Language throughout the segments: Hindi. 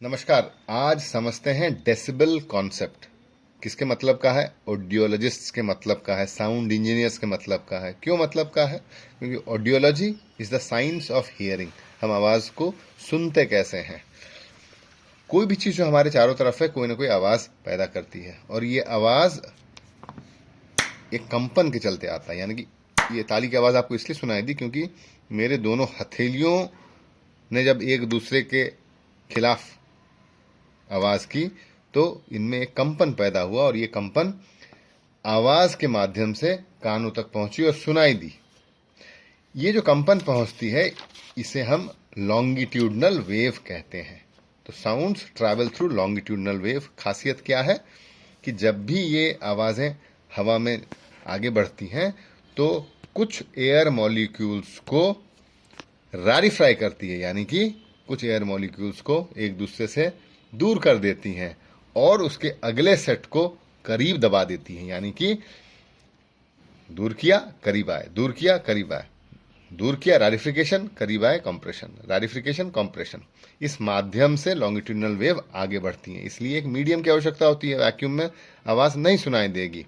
नमस्कार। आज समझते हैं डेसिबल कॉन्सेप्ट किसके मतलब का है, ऑडियोलॉजिस्ट्स के मतलब का है, साउंड इंजीनियर्स के मतलब का है। क्यों मतलब का है? क्योंकि audiology is the science of hearing. हम आवाज़ को सुनते कैसे हैं। कोई भी चीज़ जो हमारे चारों तरफ है कोई ना कोई आवाज़ पैदा करती है, और ये आवाज़ एक कंपन के चलते आता है। यानी कि ये ताली की आवाज़ आपको इसलिए सुनाई दी क्योंकि मेरे दोनों हथेलियों ने जब एक दूसरे के खिलाफ आवाज़ की तो इनमें एक कंपन पैदा हुआ, और ये कंपन आवाज़ के माध्यम से कानों तक पहुंची और सुनाई दी। ये जो कंपन पहुंचती है इसे हम लॉन्गिट्यूडनल वेव कहते हैं। तो sounds travel through longitudinal wave. खासियत क्या है कि जब भी ये आवाज़ें हवा में आगे बढ़ती हैं तो कुछ एयर मॉलिक्यूल्स को रारिफाई करती है, यानी कि कुछ एयर मॉलिक्यूल्स को एक दूसरे से दूर कर देती हैं और उसके अगले सेट को करीब दबा देती हैं। यानी कि दूर किया करीब आए, दूर किया करीब आए, दूर किया रारिफिकेशन, करीब आए कंप्रेशन, रारिफिकेशन कंप्रेशन। इस माध्यम से लॉन्गिट्यूडनल वेव आगे बढ़ती हैं। इसलिए एक मीडियम की आवश्यकता होती है। वैक्यूम में आवाज़ नहीं सुनाई देगी।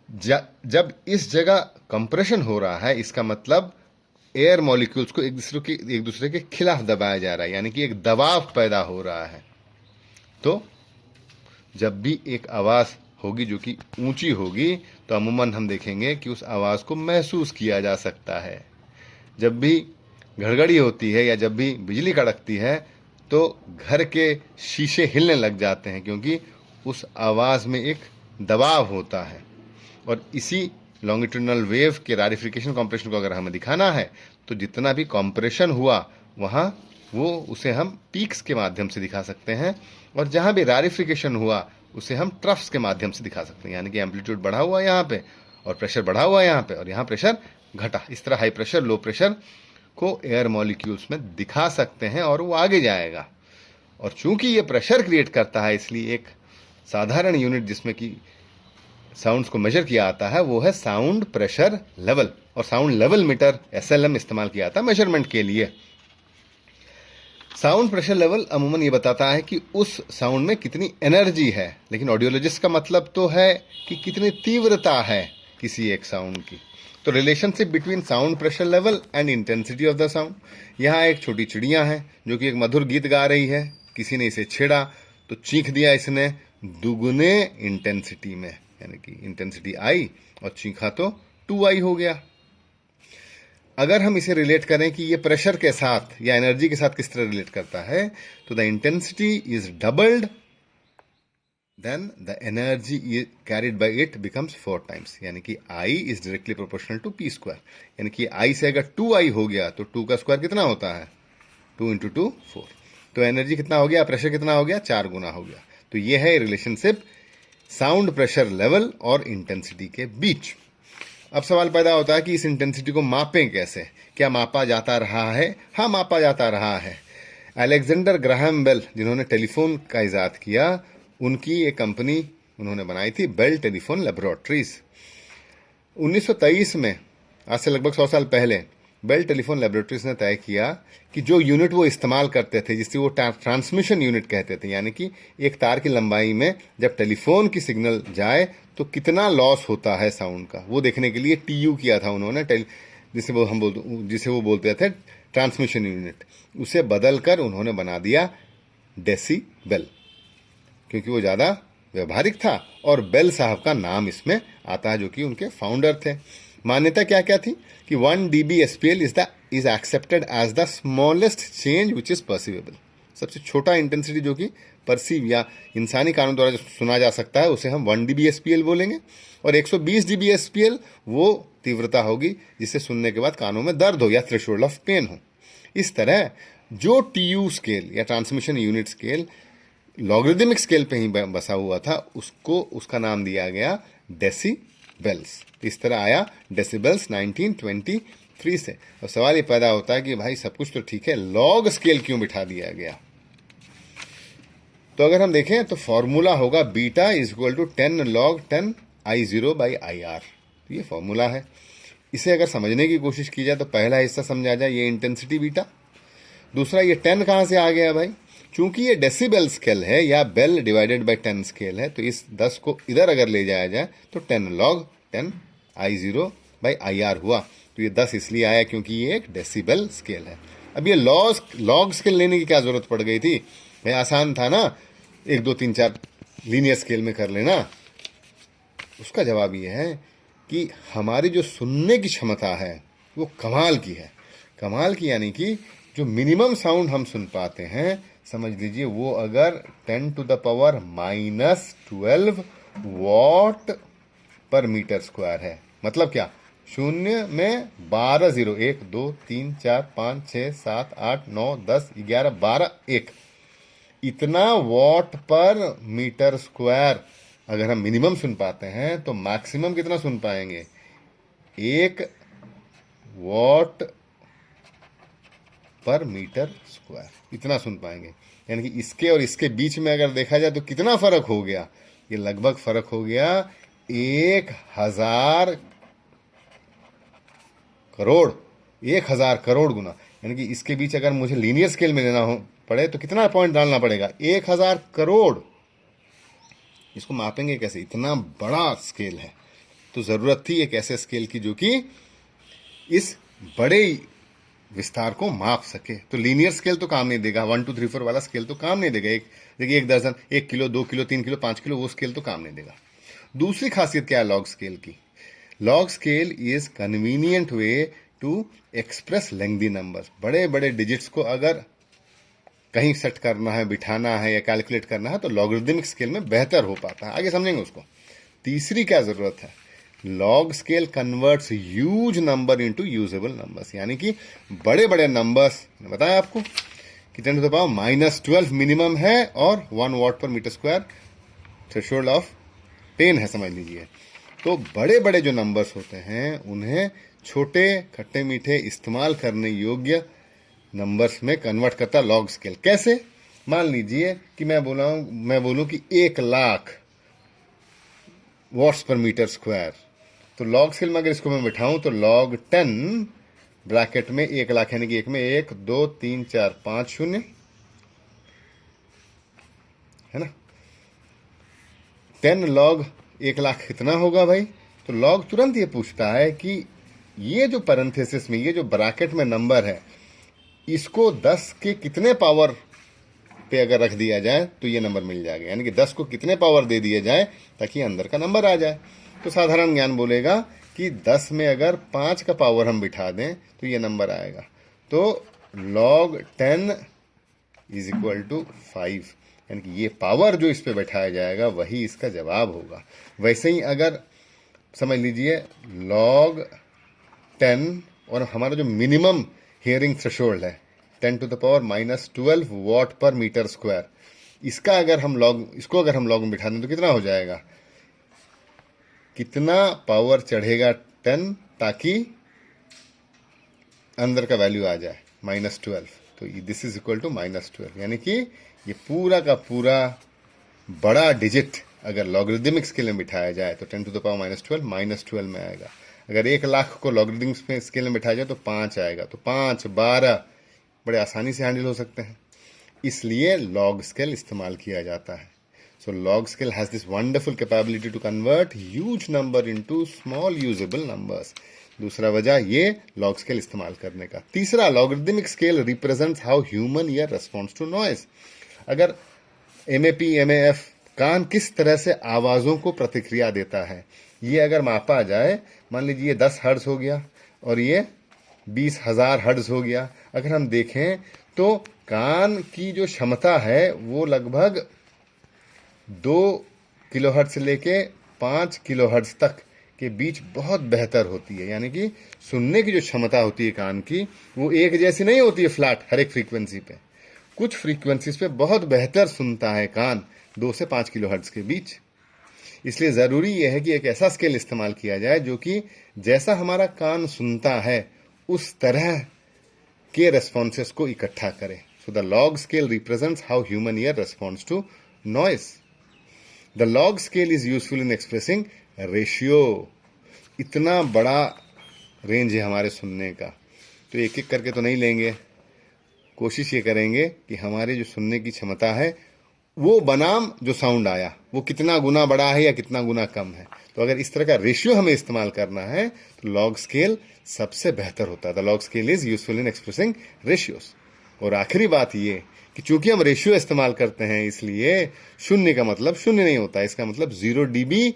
जब इस जगह कंप्रेशन हो रहा है इसका मतलब एयर मॉलिक्यूल्स को एक दूसरे के खिलाफ दबाया जा रहा है, यानी कि एक दबाव पैदा हो रहा है। तो जब भी एक आवाज़ होगी जो कि ऊंची होगी तो अमूमन हम देखेंगे कि उस आवाज़ को महसूस किया जा सकता है। जब भी घड़घड़ी होती है या जब भी बिजली कड़कती है तो घर के शीशे हिलने लग जाते हैं, क्योंकि उस आवाज़ में एक दबाव होता है। और इसी लॉन्गिट्यूडनल वेव के रारिफिकेशन कॉम्प्रेशन को अगर हमें दिखाना है तो जितना भी कॉम्प्रेशन हुआ वहाँ उसे हम पीक्स के माध्यम से दिखा सकते हैं, और जहाँ भी रारिफिकेशन हुआ उसे हम ट्रफ्स के माध्यम से दिखा सकते हैं। यानी कि एम्पलीट्यूड बढ़ा हुआ है यहाँ पे और प्रेशर बढ़ा हुआ है यहाँ पे, और यहाँ प्रेशर घटा। इस तरह हाई प्रेशर लो प्रेशर को एयर मॉलिक्यूल्स में दिखा सकते हैं और वो आगे जाएगा। और चूंकि ये प्रेशर क्रिएट करता है इसलिए एक साधारण यूनिट जिसमें कि साउंड्स को मेजर किया आता है वो है साउंड प्रेशर लेवल, और साउंड लेवल मीटर SLM इस्तेमाल किया जाता है मेजरमेंट के लिए। साउंड प्रेशर लेवल अमूमन ये बताता है कि उस साउंड में कितनी एनर्जी है, लेकिन ऑडियोलॉजिस्ट का मतलब तो है कि कितनी तीव्रता है किसी एक साउंड की। तो relationship between sound pressure level and intensity of the sound. यहाँ एक छोटी चिड़िया है जो कि एक मधुर गीत गा रही है। किसी ने इसे छेड़ा तो चीख दिया इसने दुगुने इंटेंसिटी में, यानी कि इंटेंसिटी आई और चीखा तो 2i हो गया। अगर हम इसे रिलेट करें कि ये प्रेशर के साथ या एनर्जी के साथ किस तरह रिलेट करता है, तो the intensity is doubled then the energy carried by it becomes 4 times. यानी कि I is directly proportional to P square. यानी कि I से अगर 2i हो गया तो 2 का स्क्वायर कितना होता है? 2 इंटू 2 4। तो एनर्जी कितना हो गया, प्रेशर कितना हो गया? 4 गुना हो गया। तो ये है रिलेशनशिप साउंड प्रेशर लेवल और इंटेंसिटी के बीच। अब सवाल पैदा होता है कि इस इंटेंसिटी को मापें कैसे? क्या मापा जाता रहा है? हाँ, मापा जाता रहा है। अलेक्जेंडर ग्राहम बेल, जिन्होंने टेलीफोन का इजाद किया, उनकी एक कंपनी उन्होंने बनाई थी बेल टेलीफोन लेबोरेटरीज। 1923 में, आज से लगभग 100 साल पहले, बेल टेलीफोन लेबोरेटरीज ने तय किया कि जो यूनिट वो इस्तेमाल करते थे जिसे वो ट्रांसमिशन यूनिट कहते थे, यानी कि एक तार की लंबाई में जब टेलीफोन की सिग्नल जाए तो कितना लॉस होता है साउंड का, वो देखने के लिए TU किया था उन्होंने, जिसे वो बोलते थे ट्रांसमिशन यूनिट। उसे बदल कर उन्होंने बना दिया डेसीबेल, क्योंकि वो ज़्यादा व्यवहारिक था और बेल साहब का नाम इसमें आता है जो कि उनके फाउंडर थे। मान्यता क्या क्या थी कि 1 dB SPL is accepted as the smallest change which is perceivable. सबसे छोटा इंटेंसिटी जो कि परसीव या इंसानी कानों द्वारा जो सुना जा सकता है उसे हम 1 dB SPL बोलेंगे, और 120 dB SPL वो तीव्रता होगी जिसे सुनने के बाद कानों में दर्द हो या थ्रेशोल्ड ऑफ पेन हो। इस तरह जो TU स्केल या transmission unit scale logarithmic scale पे ही बसा हुआ था उसका नाम दिया गया डेसीबेल्स। इस तरह आया डेसीबेल्स 1923 से। और सवाल ये पैदा होता है कि भाई सब कुछ तो ठीक है, लॉग स्केल क्यों बिठा दिया गया? तो अगर हम देखें तो फॉर्मूला होगा beta is equal to 10 log 10 I0 by IR। ये फॉर्मूला है। इसे अगर समझने की कोशिश की जाए तो पहला हिस्सा समझा जाए, ये इंटेंसिटी बीटा। दूसरा, ये 10 कहाँ से आ गया भाई? चूंकि ये डेसिबल स्केल है या बेल डिवाइडेड बाय 10 स्केल है, तो इस 10 को इधर अगर ले जाया जाए तो 10 log 10 I0 बाई IR हुआ। तो ये 10 इसलिए आया क्योंकि ये एक डेसिबल स्केल है। अब ये लॉग स्केल लेने की क्या जरूरत पड़ गई थी भाई? आसान था ना, 1 2 3 4 लीनियर स्केल में कर लेना। उसका जवाब ये है कि हमारी जो सुनने की क्षमता है वो कमाल की है। कमाल की यानी कि जो मिनिमम साउंड हम सुन पाते हैं, समझ लीजिए वो अगर 10 to the power -12 वॉट पर मीटर स्क्वायर है। मतलब क्या? शून्य में 12 जीरो, 1 2 3 4 5 6 7 8 9 10 11 12 1, इतना वॉट पर मीटर स्क्वायर अगर हम मिनिमम सुन पाते हैं तो मैक्सिमम कितना सुन पाएंगे? 1 वॉट पर मीटर स्क्वायर, इतना सुन पाएंगे। यानी कि इसके और इसके बीच में अगर देखा जाए तो कितना फर्क हो गया? ये लगभग फर्क हो गया 1000 करोड़, 1000 करोड़ गुना। यानी कि इसके बीच अगर मुझे लीनियर स्केल में लेना हो पड़े तो कितना पॉइंट डालना पड़ेगा? 1000 करोड़। इसको मापेंगे कैसे? इतना बड़ा स्केल है, तो जरूरत थी एक ऐसे स्केल की जो कि इस बड़े विस्तार को माप सके। तो लीनियर स्केल तो काम नहीं देगा, 1 2 3 4 वाला स्केल तो काम नहीं देगा। देखिए 1 दर्जन, 1 किलो, 2 किलो, 3 किलो, 5 किलो, वो स्केल तो काम नहीं देगा। दूसरी खासियत क्या है लॉग स्केल की? Log scale is convenient way to express lengthy numbers. बड़े बड़े डिजिट्स को अगर कहीं सेट करना है, बिठाना है या कैलकुलेट करना है तो लॉगरिदमिक स्केल में बेहतर हो पाता है। आगे समझेंगे उसको। तीसरी क्या जरूरत है? Log scale converts huge number into usable numbers. यानी कि बड़े बड़े नंबर्स, बताया आपको कि 10 to the power -12 मिनिमम है और 1 वॉट पर metre square threshold of pain है, समझ लीजिए। तो बड़े बड़े जो नंबर्स होते हैं उन्हें छोटे खट्टे मीठे इस्तेमाल करने योग्य नंबर्स में कन्वर्ट करता लॉग स्केल। कैसे? मान लीजिए कि मैं बोलूं कि 1 लाख वॉट्स पर मीटर स्क्वायर, तो लॉग स्केल में अगर इसको मैं बिठाऊं तो log 10 ब्रैकेट में 1 लाख, यानी कि 1 में 1 2 3 4 5 शून्य है ना। 10 log 1 लाख कितना होगा भाई? तो लॉग तुरंत ये पूछता है कि ये जो पैरेंथेसिस में, ये जो ब्रैकेट में नंबर है, इसको 10 के कितने पावर पे अगर रख दिया जाए तो ये नंबर मिल जाएगा। यानी कि 10 को कितने पावर दे दिया जाए ताकि अंदर का नंबर आ जाए। तो साधारण ज्ञान बोलेगा कि 10 में अगर 5 का पावर हम बिठा दें तो ये नंबर आएगा। तो log 10 इज इक्वल टू 5, यानी कि ये पावर जो इस पे बैठाया जाएगा वही इसका जवाब होगा। वैसे ही अगर समझ लीजिए log 10 और हमारा जो मिनिमम हियरिंग थ्रेशोल्ड है 10 to the power -12 वॉट पर मीटर स्क्वायर, इसको अगर हम लॉग में बिठा दें तो कितना हो जाएगा? कितना पावर चढ़ेगा 10 ताकि अंदर का वैल्यू आ जाए -12? तो दिस इज इक्वल टू -12, यानी कि ये पूरा का पूरा बड़ा डिजिट अगर लॉगरिदमिक स्केल में बिठाया जाए तो 10 to the power -12 में आएगा। अगर 1 लाख को लॉगरिदमिक स्केल में बिठाया जाए तो 5 आएगा। तो 5 12 बड़े आसानी से हैंडल हो सकते हैं, इसलिए लॉग स्केल इस्तेमाल किया जाता है। So log scale has this wonderful capability to convert huge number into small usable numbers. दूसरा वजह ये लॉग स्केल इस्तेमाल करने का। तीसरा, logarithmic scale represents how human ear responds to noise. अगर MAP MAF कान किस तरह से आवाजों को प्रतिक्रिया देता है, ये अगर मापा जाए, मान लीजिए ये 10 हर्ट्ज हो गया और ये 20,000 हर्ट्ज हो गया। अगर हम देखें तो कान की जो क्षमता है वो लगभग 2 किलोहर्ट्ज से लेके 5 किलोहर्ट्ज तक के बीच बहुत बेहतर होती है। यानी कि सुनने की जो क्षमता होती है कान की वो एक जैसी नहीं होती है फ्लैट हर एक फ्रीक्वेंसी पे। कुछ फ्रीक्वेंसीज पे बहुत बेहतर सुनता है कान 2 से 5 किलोहर्ट्ज के बीच। इसलिए ज़रूरी यह है कि एक ऐसा स्केल इस्तेमाल किया जाए जो कि जैसा हमारा कान सुनता है उस तरह के रेस्पॉन्सेस को इकट्ठा करे। So the log scale represents how human ear responds to noise. The log scale is useful in expressing ratio. इतना बड़ा रेंज है हमारे सुनने का, तो एक एक करके तो नहीं लेंगे। कोशिश ये करेंगे कि हमारी जो सुनने की क्षमता है वो बनाम जो साउंड आया वो कितना गुना बड़ा है या कितना गुना कम है। तो अगर इस तरह का रेशियो हमें इस्तेमाल करना है तो लॉग स्केल सबसे बेहतर होता है। The log scale is useful in expressing ratios. और आखिरी बात ये कि चूंकि हम रेशियो इस्तेमाल करते हैं इसलिए शून्य का मतलब शून्य नहीं होता, इसका मतलब 0 dB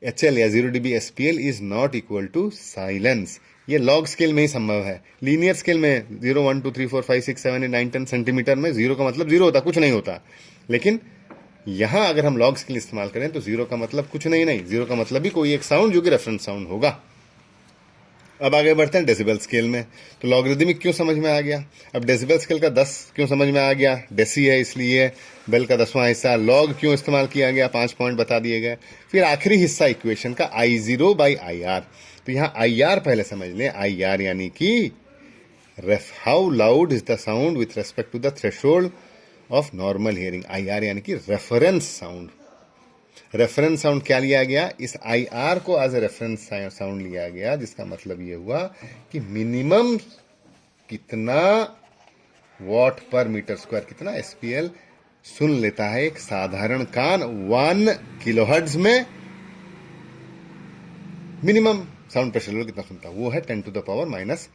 HL या 0 dB SPL is not equal to silence. ये लॉग स्केल में ही संभव है। लीनियर स्केल में 0 1 2 3 4 5 6 7 8 9 10 सेंटीमीटर में 0 का मतलब 0 होता, कुछ नहीं होता। लेकिन यहां अगर हम लॉग स्केल इस्तेमाल करें तो 0 का मतलब कुछ नहीं, 0 का मतलब भी कोई एक साउंड जो कि रेफरेंस साउंड होगा। अब आगे बढ़ते हैं डेसिबल स्केल में। तो लॉगरिदमिक क्यों समझ में आ गया। अब डेसिबल स्केल का 10 क्यों समझ में आ गया, डेसी है इसलिए। बेल का 10वां हिस्सा लॉग क्यों इस्तेमाल किया गया, 5 पॉइंट बता दिए गए। फिर आखिरी हिस्सा इक्वेशन का I0/IR। तो यहाँ IR पहले समझ लें। IR यानी कि how loud is the sound with respect to the threshold of normal hearing. IR यानी कि रेफरेंस साउंड। रेफरेंस साउंड क्या लिया गया, इस IR को एज ए रेफरेंस साउंड लिया गया, जिसका मतलब ये हुआ कि मिनिमम कितना वॉट पर मीटर स्क्वायर, कितना SPL सुन लेता है एक साधारण कान 1 किलोहर्ट्ज में। मिनिमम साउंड प्रेशर लेवल कितना सुनता है, वो है 10⁻⁻12।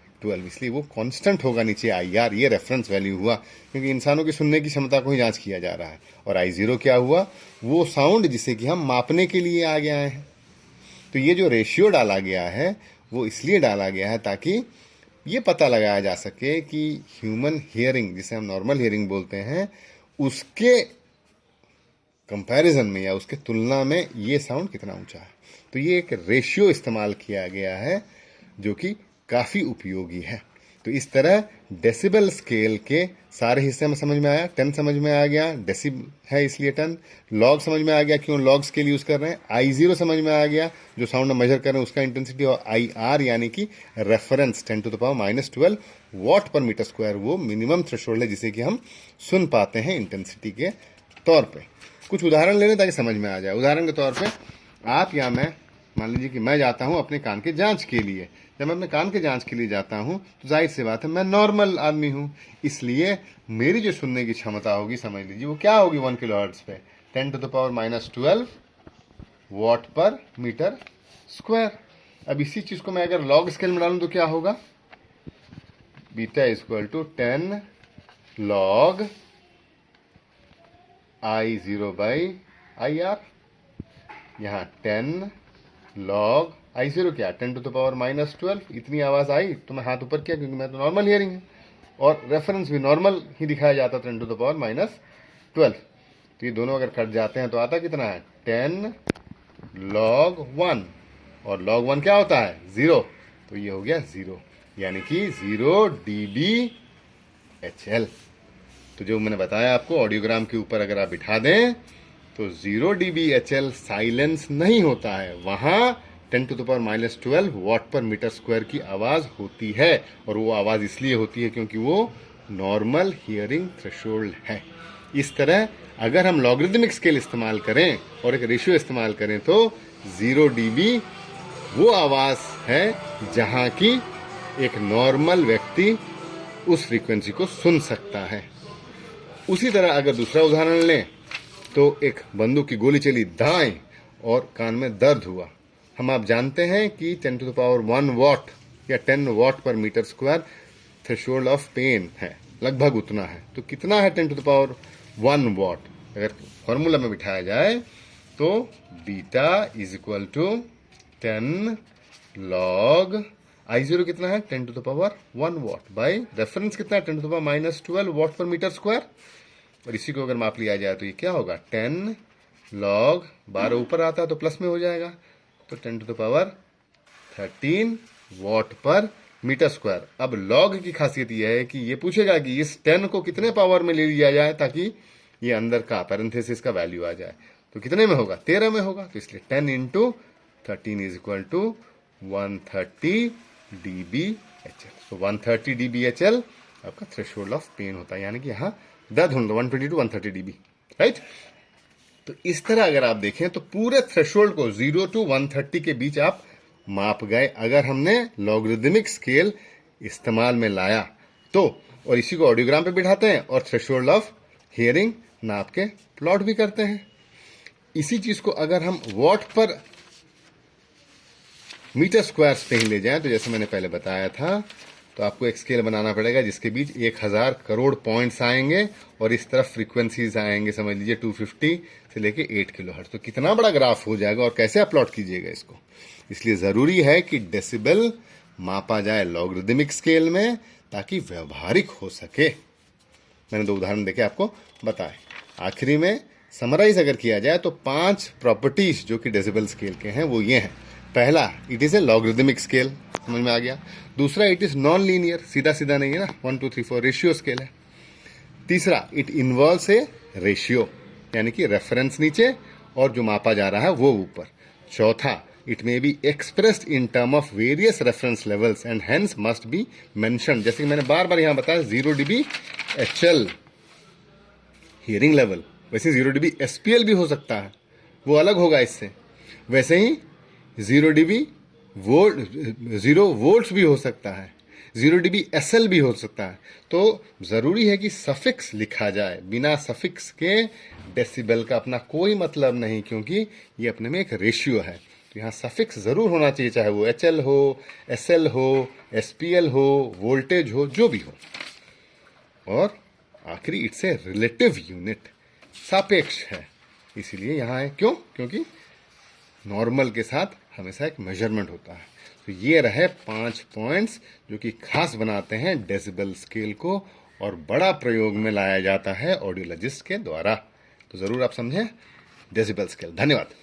इसलिए वो कांस्टेंट होगा नीचे IR। ये रेफरेंस वैल्यू हुआ क्योंकि इंसानों की सुनने की क्षमता को ही जांच किया जा रहा है। और I0 क्या हुआ, वो साउंड जिसे कि हम मापने के लिए आगे आए हैं। तो ये जो रेशियो डाला गया है वो इसलिए डाला गया है ताकि ये पता लगाया जा सके कि ह्यूमन हियरिंग, जिसे हम नॉर्मल हियरिंग बोलते हैं, उसके कंपैरिजन में या उसके तुलना में ये साउंड कितना ऊंचा है। तो ये एक रेशियो इस्तेमाल किया गया है जो कि काफी उपयोगी है। तो इस तरह डेसिबल स्केल के सारे हिस्से में समझ में आया। 10 समझ में आ गया, डेसिब है इसलिए 10। लॉग समझ में आ गया, क्यों लॉग स्केल यूज कर रहे हैं। I0 समझ में आ गया, जो साउंड मेजर कर रहे हैं उसका इंटेंसिटी। और IR यानी कि रेफरेंस 10⁻⁻12 वॉट पर मीटर स्क्वायर, वो मिनिमम थ्रेशोल्ड है जिसे कि हम सुन पाते हैं इंटेंसिटी के तौर पे। कुछ उदाहरण ले लें ताकि समझ में आ जाए। उदाहरण के तौर पे आप या मैं, मान लीजिए कि मैं जाता हूं अपने कान के जांच के लिए। जब मैं अपने कान के जांच के लिए जाता हूं तो जाहिर सी बात है मैं नॉर्मल आदमी हूं, इसलिए मेरी जो सुनने की क्षमता होगी, समझ लीजिए वो क्या होगी 1 किलोहर्ट्ज पे 10⁻⁻12 वॉट पर मीटर स्क्वायर। अब इसी चीज को मैं अगर लॉग स्केल में डालूं तो क्या होगा, beta equal to 10 log I0/IR। यहाँ 10 log I0 क्या, 10⁻⁻12। इतनी आवाज आई तो मैं हाथ ऊपर किया क्योंकि मैं तो नॉर्मल हियरिंग है, और रेफरेंस भी नॉर्मल ही दिखाया जाता 10⁻⁻12। तो ये दोनों अगर कट जाते हैं तो आता कितना है 10 log 1, और log 1 क्या होता है 0, तो ये हो गया 0, यानी कि 0 dB HL। तो जो मैंने बताया आपको, ऑडियोग्राम के ऊपर अगर आप बिठा दें तो 0 dB HL साइलेंस नहीं होता है, वहां 10⁻⁻12 वॉट पर मीटर स्क्वायर की आवाज होती है। और वो आवाज इसलिए होती है क्योंकि वो नॉर्मल हियरिंग थ्रेशोल्ड है। इस तरह अगर हम लॉगरिदमिक स्केल इस्तेमाल करें और एक रेशियो इस्तेमाल करें तो 0 dB वो आवाज है जहां की एक नॉर्मल व्यक्ति उस फ्रीक्वेंसी को सुन सकता है। उसी तरह अगर दूसरा उदाहरण लें तो एक बंदूक की गोली चली दाएं और कान में दर्द हुआ। हम आप जानते हैं कि 10⁻1 वॉट या 10 वॉट पर metre square threshold of pain है, लगभग उतना है। तो कितना है 10⁻1 वॉट, अगर फॉर्मूला में बिठाया जाए तो beta is equal to 10 log I0 कितना है 10⁻1 वॉट बाई रेफरेंस कितना है 10⁻⁻12 वॉट पर मीटर स्क्वायर। और इसी को अगर माप लिया जाए तो ये क्या होगा 10 log 12 ऊपर आता है तो प्लस में हो जाएगा, तो 10⁻13 वॉट पर मीटर स्क्वायर। अब लॉग की खासियत यह है कि ये पूछेगा कि इस 10 को कितने पावर में ले लिया जाए ताकि ये अंदर का पैरेंथेसिस का वैल्यू आ जाए। तो कितने में होगा 13 में होगा, तो इसलिए 10 × 13 इज इक्वल टू 130 dBHL। तो 130 dBHL आपका थ्रेशोल्ड ऑफ पेन होता है, यानी कि यहाँ दर्द होना 120 to 130 dB, राइट। तो इस तरह अगर आप देखें तो पूरे थ्रेशोल्ड को 0 to 130 के बीच आप माप गए। अगर हमने लॉगरिदमिक स्केल इस्तेमाल में लाया तो और इसी को ऑडियोग्राम पे बिठाते हैं और थ्रेशोल्ड ऑफ हियरिंग नाप के प्लॉट भी करते हैं। इसी चीज को अगर हम वॉट पर मीटर स्क्वायर्स पे ही ले जाएं, तो जैसे मैंने पहले बताया था, तो आपको एक स्केल बनाना पड़ेगा जिसके बीच 1000 करोड़ पॉइंट्स आएंगे और इस तरफ फ्रीक्वेंसीज आएंगे, समझ लीजिए 250 से लेके 8 किलोहर्ट्ज। तो कितना बड़ा ग्राफ हो जाएगा और कैसे आप प्लॉट कीजिएगा इसको। इसलिए जरूरी है कि डेसिबल मापा जाए लॉगरिदमिक स्केल में ताकि व्यवहारिक हो सके। मैंने 2 उदाहरण देके आपको बताए। आखिरी में समराइज अगर किया जाए तो 5 प्रॉपर्टीज जो कि डेसिबल स्केल के हैं वो ये हैं। पहला, it is a logarithmic scale, समझ में आ गया। दूसरा, इट इज नॉन लीनियर, सीधा सीधा नहीं है ना, 1 2 3 4 रेशियो स्केल है। तीसरा, इट इन्वॉल्व्स ए रेशियो, यानी कि रेफरेंस नीचे और जो मापा जा रहा है वो ऊपर। चौथा, it may be expressed in term of various reference levels and hence must be mentioned. जैसे कि मैंने बार बार यहां बताया 0 dB HL हियरिंग लेवल, वैसे 0 dB SPL भी हो सकता है, वो अलग होगा इससे। वैसे ही 0 dB वोल्ट 0 वोल्ट्स भी हो सकता है, 0 dB SL भी हो सकता है। तो जरूरी है कि सफिक्स लिखा जाए, बिना सफिक्स के डेसिबल का अपना कोई मतलब नहीं, क्योंकि ये अपने में एक रेशियो है। तो यहाँ सफिक्स जरूर होना चाहिए, चाहे वो HL हो, SL हो, SPL हो, वोल्टेज हो, जो भी हो। और आखिरी, इट्स ए रिलेटिव यूनिट, सापेक्ष है, इसीलिए यहाँ है। क्यों? क्योंकि नॉर्मल के साथ हमेशा एक मेजरमेंट होता है। तो ये रहे 5 पॉइंट्स जो कि खास बनाते हैं डेसिबल स्केल को और बड़ा प्रयोग में लाया जाता है ऑडियोलॉजिस्ट के द्वारा। तो जरूर आप समझें डेसिबल स्केल। धन्यवाद।